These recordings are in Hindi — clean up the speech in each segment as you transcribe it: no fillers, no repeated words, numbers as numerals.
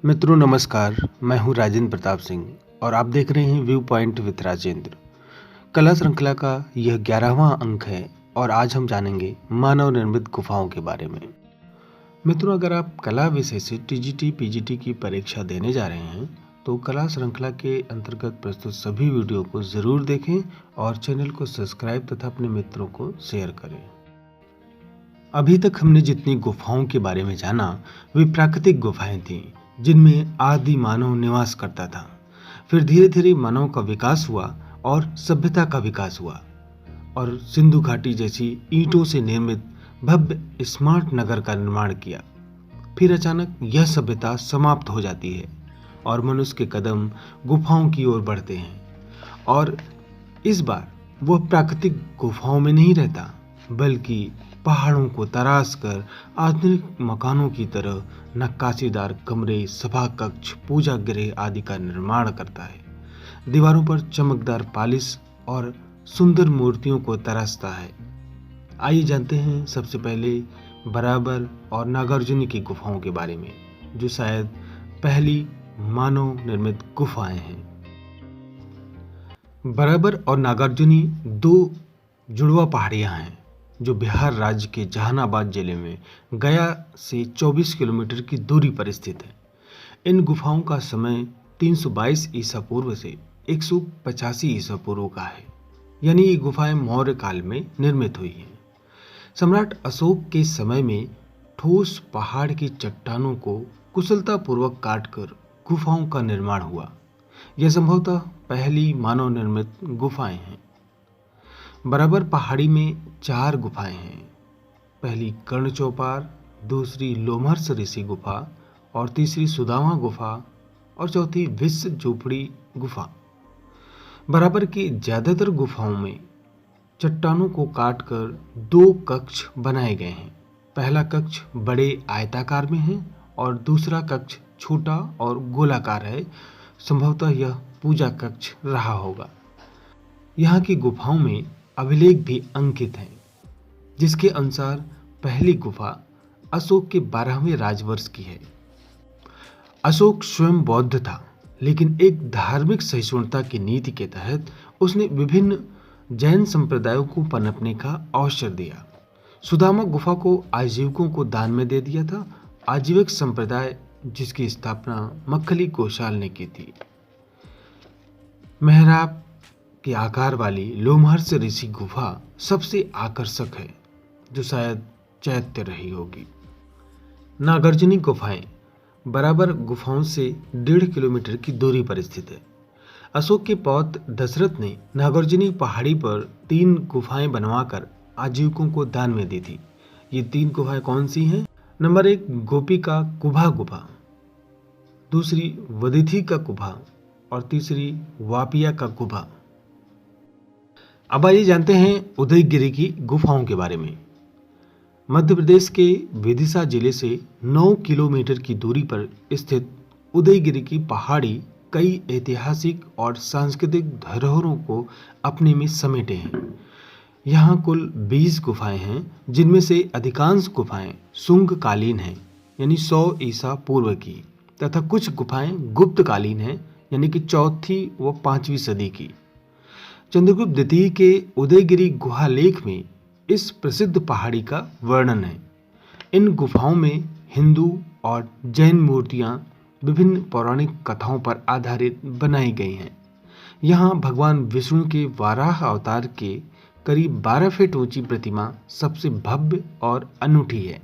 मित्रों नमस्कार, मैं हूं राजेंद्र प्रताप सिंह और आप देख रहे हैं व्यू पॉइंट विद राजेंद्र। कला श्रृंखला का यह 11वां अंक है और आज हम जानेंगे मानव निर्मित गुफाओं के बारे में। मित्रों, अगर आप कला विषय से टीजीटी पीजीटी की परीक्षा देने जा रहे हैं तो कला श्रृंखला के अंतर्गत प्रस्तुत सभी वीडियो को जरूर देखें और चैनल को सब्सक्राइब तथा अपने मित्रों को शेयर करें। अभी तक हमने जितनी गुफाओं के बारे में जाना वे प्राकृतिक गुफाएं थीं जिनमें आदि मानव निवास करता था। फिर धीरे धीरे मानव का विकास हुआ और सभ्यता का विकास हुआ और सिंधु घाटी जैसी ईंटों से निर्मित भव्य स्मार्ट नगर का निर्माण किया। फिर अचानक यह सभ्यता समाप्त हो जाती है और मनुष्य के कदम गुफाओं की ओर बढ़ते हैं और इस बार वह प्राकृतिक गुफाओं में नहीं रहता बल्कि पहाड़ों को तराश कर आधुनिक मकानों की तरह नक्काशीदार कमरे, सभा कक्ष, पूजा गृह आदि का निर्माण करता है। दीवारों पर चमकदार पालिश और सुंदर मूर्तियों को तराशता है। आइए जानते हैं सबसे पहले बराबर और नागार्जुनी की गुफाओं के बारे में, जो शायद पहली मानव निर्मित गुफाएं हैं। बराबर और नागार्जुनी दो जुड़वा पहाड़ियां हैं जो बिहार राज्य के जहानाबाद जिले में गया से 24 किलोमीटर की दूरी पर स्थित है। इन गुफाओं का समय 322 ईसा पूर्व से 185 ईसा पूर्व का है, यानी ये गुफाएं मौर्य काल में निर्मित हुई हैं। सम्राट अशोक के समय में ठोस पहाड़ की चट्टानों को कुशलतापूर्वक काटकर गुफाओं का निर्माण हुआ। यह संभवतः पहली मानव निर्मित गुफाएं हैं। बराबर पहाड़ी में 4 गुफाएं हैं। पहली कर्ण चौपार, दूसरी लोमहर्ष ऋषि गुफा और तीसरी सुदामा गुफा और चौथी विश्व झोपड़ी गुफा। बराबर की ज्यादातर गुफाओं में चट्टानों को काटकर 2 कक्ष बनाए गए हैं। पहला कक्ष बड़े आयताकार में है और दूसरा कक्ष छोटा और गोलाकार है। संभवतः यह पूजा कक्ष रहा होगा। यहाँ की गुफाओं में अभिलेख भी अंकित हैं, जिसके अनुसार पहली गुफा अशोक के 12वें राजवर्ष की है। अशोक स्वयं बौद्ध था, लेकिन एक धार्मिक सहिष्णुता की नीति के तहत उसने विभिन्न जैन संप्रदायों को पनपने का अवसर दिया। सुदामा गुफा को आजीविकों को दान में दे दिया था। आजीविक संप्रदाय जिसकी स्थापना मक्खली गोशाल ने की थी। मेहराब के आकार वाली लोमहर्ष ऋषि गुफा सबसे आकर्षक है, जो शायद चैत्य रही होगी। नागार्जुनी गुफाएं बराबर गुफाओं से 1.5 किलोमीटर की दूरी पर स्थित है। अशोक के पौत्र दशरथ ने नागार्जुनी पहाड़ी पर 3 गुफाएं बनवाकर आजीविकों को दान में दी थी। ये 3 गुफाएं कौन सी हैं? नंबर 1 गोपिका कुभा गुफा, दूसरी वदिथि का गुफा और तीसरी वापिया का गुफा। अब आइए जानते हैं उदयगिरि की गुफाओं के बारे में। मध्य प्रदेश के विदिशा जिले से 9 किलोमीटर की दूरी पर स्थित उदयगिरि की पहाड़ी कई ऐतिहासिक और सांस्कृतिक धरोहरों को अपने में समेटे हैं। यहाँ कुल 20 गुफाएं हैं, जिनमें से अधिकांश गुफाएं शुंग कालीन हैं, यानी 100 ईसा पूर्व की, तथा कुछ गुफाएं गुप्त कालीन हैं, यानी कि 4वीं व 5वीं सदी की। चंद्रगुप्त द्वितीय के उदयगिरि गुहा लेख में इस प्रसिद्ध पहाड़ी का वर्णन है। इन गुफाओं में हिंदू और जैन मूर्तियां विभिन्न पौराणिक कथाओं पर आधारित बनाई गई हैं। यहाँ भगवान विष्णु के वाराह अवतार के करीब 12 फीट ऊंची प्रतिमा सबसे भव्य और अनूठी है।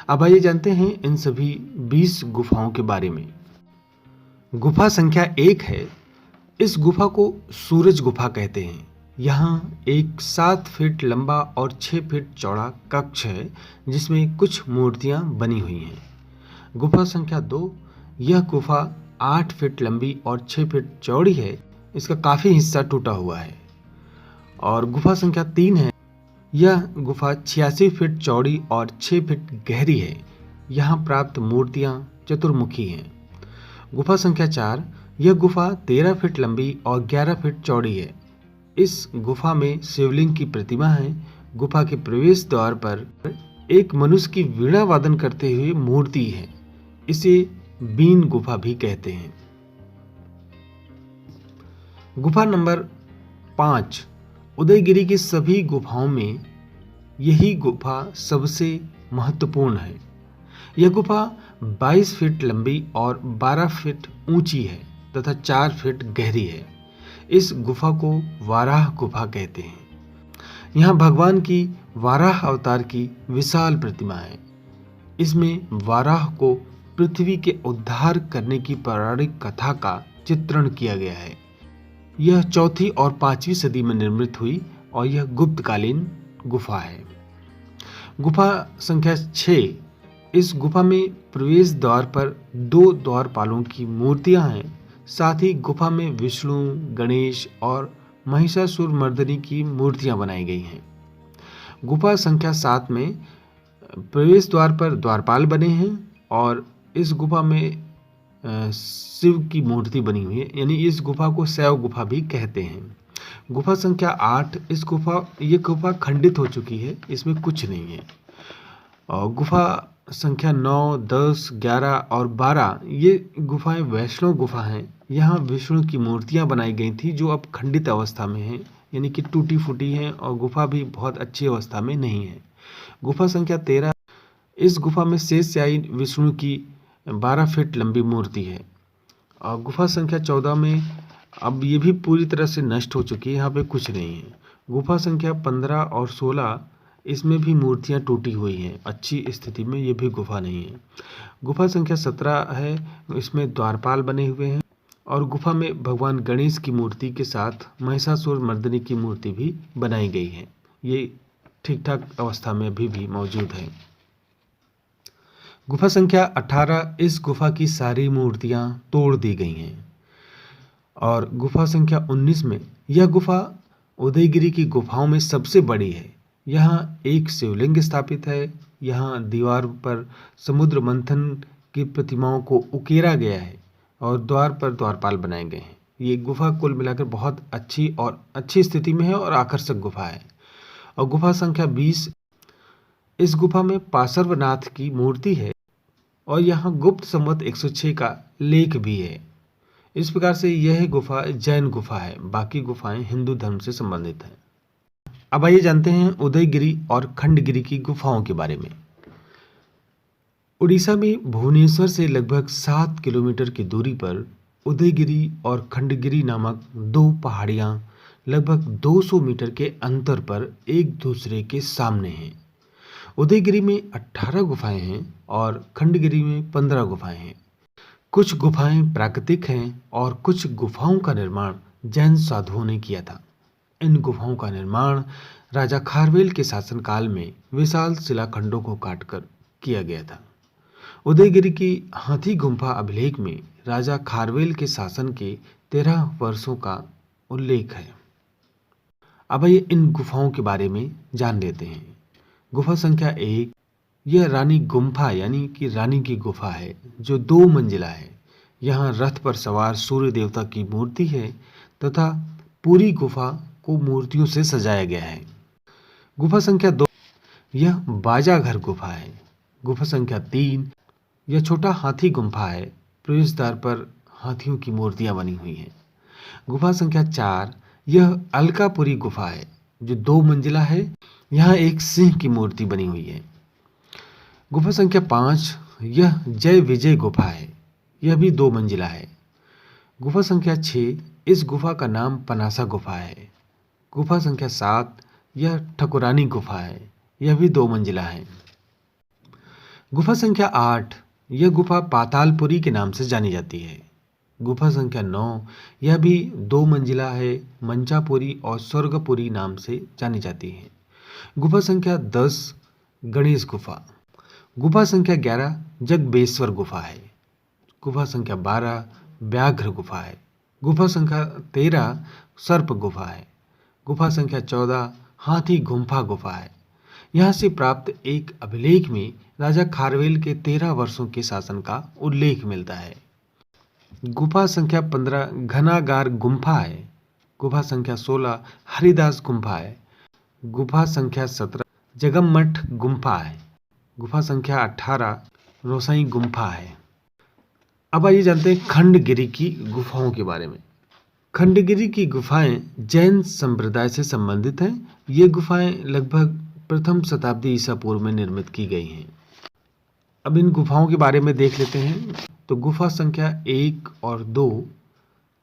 अब आइए जानते हैं इन सभी 20 गुफाओं के बारे में। गुफा संख्या 1 है। इस गुफा को सूरज गुफा कहते हैं। यहाँ एक 7 फीट लंबा और 6 फीट चौड़ा कक्ष है, जिसमें कुछ मूर्तियां बनी हुई हैं। गुफा संख्या 2, यह गुफा 8 फीट लंबी और 6 फीट चौड़ी है। इसका काफ़ी हिस्सा टूटा हुआ है। और गुफा संख्या 3 है। यह गुफा 86 फीट चौड़ी और 6 फीट गहरी है। यहाँ प्राप्त मूर्तियां चतुर्मुखी हैं। गुफा संख्या 4, यह गुफा 13 फीट लंबी और 11 फीट चौड़ी है। इस गुफा में शिवलिंग की प्रतिमा है। गुफा के प्रवेश द्वार पर एक मनुष्य की वीणा वादन करते हुए मूर्ति है। इसे बीन गुफा भी कहते हैं। गुफा नंबर 5, उदयगिरी की सभी गुफाओं में यही गुफा सबसे महत्वपूर्ण है। यह गुफा 22 फीट लंबी और 12 फीट ऊंची है तथा 4 फीट गहरी है। इस गुफा को वाराह गुफा कहते हैं। यहाँ भगवान की वाराह अवतार की विशाल प्रतिमा है। इसमें वाराह को पृथ्वी के उद्धार करने की पौराणिक कथा का चित्रण किया गया है। यह 4वीं और 5वीं सदी में निर्मित हुई और यह गुप्तकालीन गुफा है। गुफा संख्या 6, इस गुफा में प्रवेश द्वार पर 2 द्वारपालों की मूर्तियां हैं। साथ ही गुफा में विष्णु, गणेश और महिषासुर मर्दिनी की मूर्तियां बनाई गई हैं। गुफा संख्या 7 में प्रवेश द्वार पर द्वारपाल बने हैं और इस गुफा में शिव की मूर्ति बनी हुई है, यानी इस गुफा को शैव गुफा भी कहते हैं। गुफा संख्या 8, ये गुफा खंडित हो चुकी है, इसमें कुछ नहीं है। और गुफा संख्या 9, 10, 11 और 12 ये गुफाएं वैष्णव गुफा हैं। यहाँ विष्णु की मूर्तियां बनाई गई थी जो अब खंडित अवस्था में हैं, यानी कि टूटी फूटी हैं और गुफा भी बहुत अच्छी अवस्था में नहीं है। गुफा संख्या 13, इस गुफा में शेषशायी विष्णु की 12 फीट लंबी मूर्ति है। और गुफा संख्या 14 में अब ये भी पूरी तरह से नष्ट हो चुकी है, यहाँ पे कुछ नहीं है। गुफा संख्या 15 और 16, इसमें भी मूर्तियाँ टूटी हुई हैं, अच्छी स्थिति में ये भी गुफा नहीं है। गुफा संख्या 17 है, इसमें द्वारपाल बने हुए हैं और गुफा में भगवान गणेश की मूर्ति के साथ महिषासुर मर्दिनी की मूर्ति भी बनाई गई है। ये ठीक ठाक अवस्था में अभी भी मौजूद है। गुफा संख्या 18, इस गुफा की सारी मूर्तियां तोड़ दी गई हैं। और गुफा संख्या 19 में यह गुफा उदयगिरी की गुफाओं में सबसे बड़ी है। यहाँ एक शिवलिंग स्थापित है। यहाँ दीवार पर समुद्र मंथन की प्रतिमाओं को उकेरा गया है और द्वार पर द्वारपाल बनाए गए हैं। ये गुफा कुल मिलाकर बहुत अच्छी स्थिति में है और आकर्षक गुफा है। और गुफा संख्या 20, इस गुफा में पार्श्वनाथ की मूर्ति है और यहाँ गुप्त संवत 106 का लेख भी है। इस प्रकार से यह गुफा जैन गुफा है, बाकी गुफाएं हिंदू धर्म से संबंधित हैं। अब आइए जानते हैं उदयगिरी और खंडगिरी की गुफाओं के बारे में। उड़ीसा में भुवनेश्वर से लगभग 7 किलोमीटर की दूरी पर उदयगिरी और खंडगिरी नामक 2 पहाड़ियां लगभग 200 मीटर के अंतर पर एक दूसरे के सामने हैं। उदयगिरी में 18 गुफाएं हैं और खंडगिरी में 15 गुफाएं हैं। कुछ गुफाएं प्राकृतिक हैं और कुछ गुफाओं का निर्माण जैन साधुओं ने किया था। इन गुफाओं का निर्माण राजा खारवेल के शासनकाल में विशाल शिलाखंडों को काटकर किया गया था। उदयगिरी की हाथी गुम्फा अभिलेख में राजा खारवेल के शासन के 13 वर्षों का उल्लेख है। अब आइए इन गुफाओं के बारे में जान लेते हैं। गुफा संख्या 1, यह रानी गुम्फा यानी कि रानी की गुफा है जो 2 मंजिला है। यहाँ रथ पर सवार सूर्य देवता की मूर्ति है तथा पूरी गुफा को मूर्तियों से सजाया गया है। गुफा संख्या 2, यह बाजा घर गुफा है। गुफा संख्या 3, यह छोटा हाथी गुम्फा है। प्रवेश द्वार पर हाथियों की मूर्तियां बनी हुई हैं। गुफा संख्या 4, यह अलकापुरी गुफा है जो 2 मंजिला है। यहाँ एक सिंह की मूर्ति बनी हुई है। गुफा संख्या 5, यह जय विजय गुफा है। यह भी 2 मंजिला है। गुफा संख्या 6, इस गुफा का नाम पनासा गुफा है। गुफा संख्या 7, यह ठकुरानी गुफा है। यह भी 2 मंजिला है। गुफा संख्या 8, यह गुफा पातालपुरी के नाम से जानी जाती है। गुफा संख्या 9, यह भी 2 मंजिला है। मंचापुरी और स्वर्गपुरी नाम से जानी जाती है। गुफा संख्या 10, गणेश गुफा। गुफा संख्या 11, जगबेश्वर गुफा है। गुफा संख्या 12, व्याघ्र गुफा है। गुफा संख्या 13, सर्प गुफा है। गुफा संख्या 14, हाथी गुम्फा गुफा है। यहाँ से प्राप्त एक अभिलेख में राजा खारवेल के 13 वर्षों के शासन का उल्लेख मिलता है। गुफा संख्या 15, घनागार गुम्फा है। गुफा संख्या 16, हरिदास गुम्फा है। गुफा संख्या 17, जगमठ गुम्फा है। गुफा संख्या 18, रोसाई गुम्फा है। अब आइए जानते हैं खंडगिरी की गुफाओं के बारे में। खंडगिरी की गुफाएं जैन संप्रदाय से संबंधित हैं। ये गुफाएं लगभग प्रथम शताब्दी ईसा पूर्व में निर्मित की गई हैं। अब इन गुफाओं के बारे में देख लेते हैं। तो गुफा संख्या 1 और 2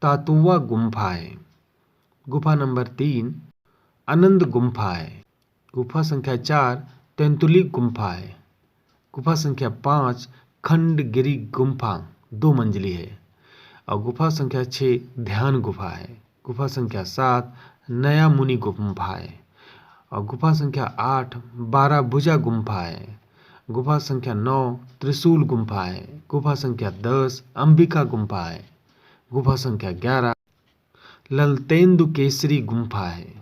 तातुवा गुम्फा है। गुफा नंबर 3 आनंद गुम्फा है। गुफा संख्या 4 तेंतुली गुम्फा है। गुफा संख्या 5 खंडगिरी गुम्फा 2 मंजिली है। और गुफा संख्या 6 ध्यान गुफा है। गुफा संख्या 7 नया मुनि गुम्फा है। और गुफा संख्या 8 बारह भुजा गुम्फा है। गुफा संख्या 9 त्रिशूल गुम्फा है। गुफा संख्या 10 अंबिका गुम्फा है। गुफा संख्या 11 ललतेंदु केसरी गुम्फा है।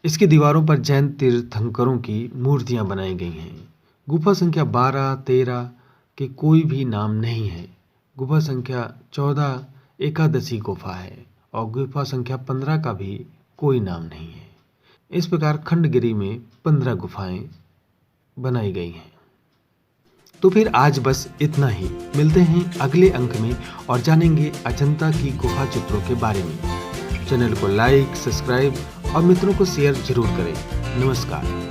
इसकी दीवारों पर जैन तीर्थंकरों की मूर्तियां बनाई गई हैं। गुफा संख्या 12, 13 के कोई भी नाम नहीं है। गुफा संख्या 14 एकादशी गुफा है और गुफा संख्या 15 का भी कोई नाम नहीं है। इस प्रकार खंडगिरी में 15 गुफाएं बनाई गई हैं। तो फिर आज बस इतना ही। मिलते हैं अगले अंक में और जानेंगे अजंता की गुफा चित्रों के बारे में। चैनल को लाइक, सब्सक्राइब और मित्रों को शेयर जरूर करें। नमस्कार।